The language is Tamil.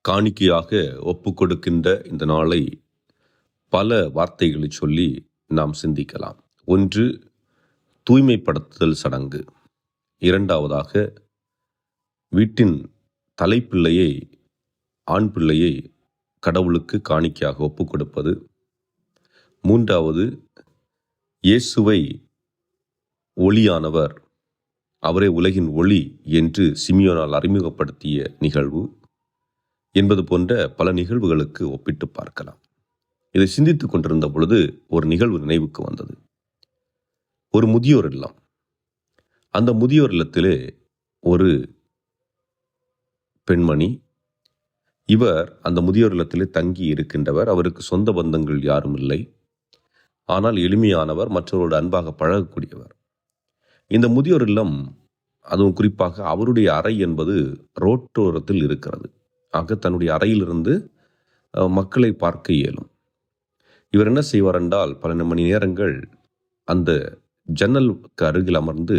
காணிக்கையாக ஒப்பு கொடுக்கின்ற இந்த நாளை பல வார்த்தைகளை சொல்லி நாம் சிந்திக்கலாம். ஒன்று, தூய்மைப்படுத்துதல் சடங்கு. இரண்டாவதாக, வீட்டின் தலைப்பிள்ளையை, ஆண் பிள்ளையை கடவுளுக்கு காணிக்கையாக ஒப்பு கொடுப்பது. மூன்றாவது, இயேசுவை ஒளியானவர், அவரே உலகின் ஒளி என்று சிமியோனால் அறிமுகப்படுத்திய நிகழ்வு என்பது போன்ற பல நிகழ்வுகளுக்கு ஒப்பிட்டு பார்க்கலாம். இதை சிந்தித்துக் கொண்டிருந்த பொழுது ஒரு நிகழ்வு நினைவுக்கு வந்தது. ஒரு முதியோர் இல்லம். அந்த முதியோர் இல்லத்திலே ஒரு பெண்மணி, இவர் அந்த முதியோர் இல்லத்திலே தங்கி இருக்கின்றவர். அவருக்கு சொந்த பந்தங்கள் யாரும் இல்லை. ஆனால் எளிமையானவர், மற்றவரோடு அன்பாக பழகக்கூடியவர். இந்த முதியோர் இல்லம், அதுவும் குறிப்பாக அவருடைய அறை என்பது ரோட்டோரத்தில் இருக்கிறது. ஆக தன்னுடைய அறையிலிருந்து மக்களை பார்க்க இயலும். இவர் என்ன செய்வார் என்றால், பல மணி நேரங்கள் அந்த ஜன்னலுக்கு அருகில் அமர்ந்து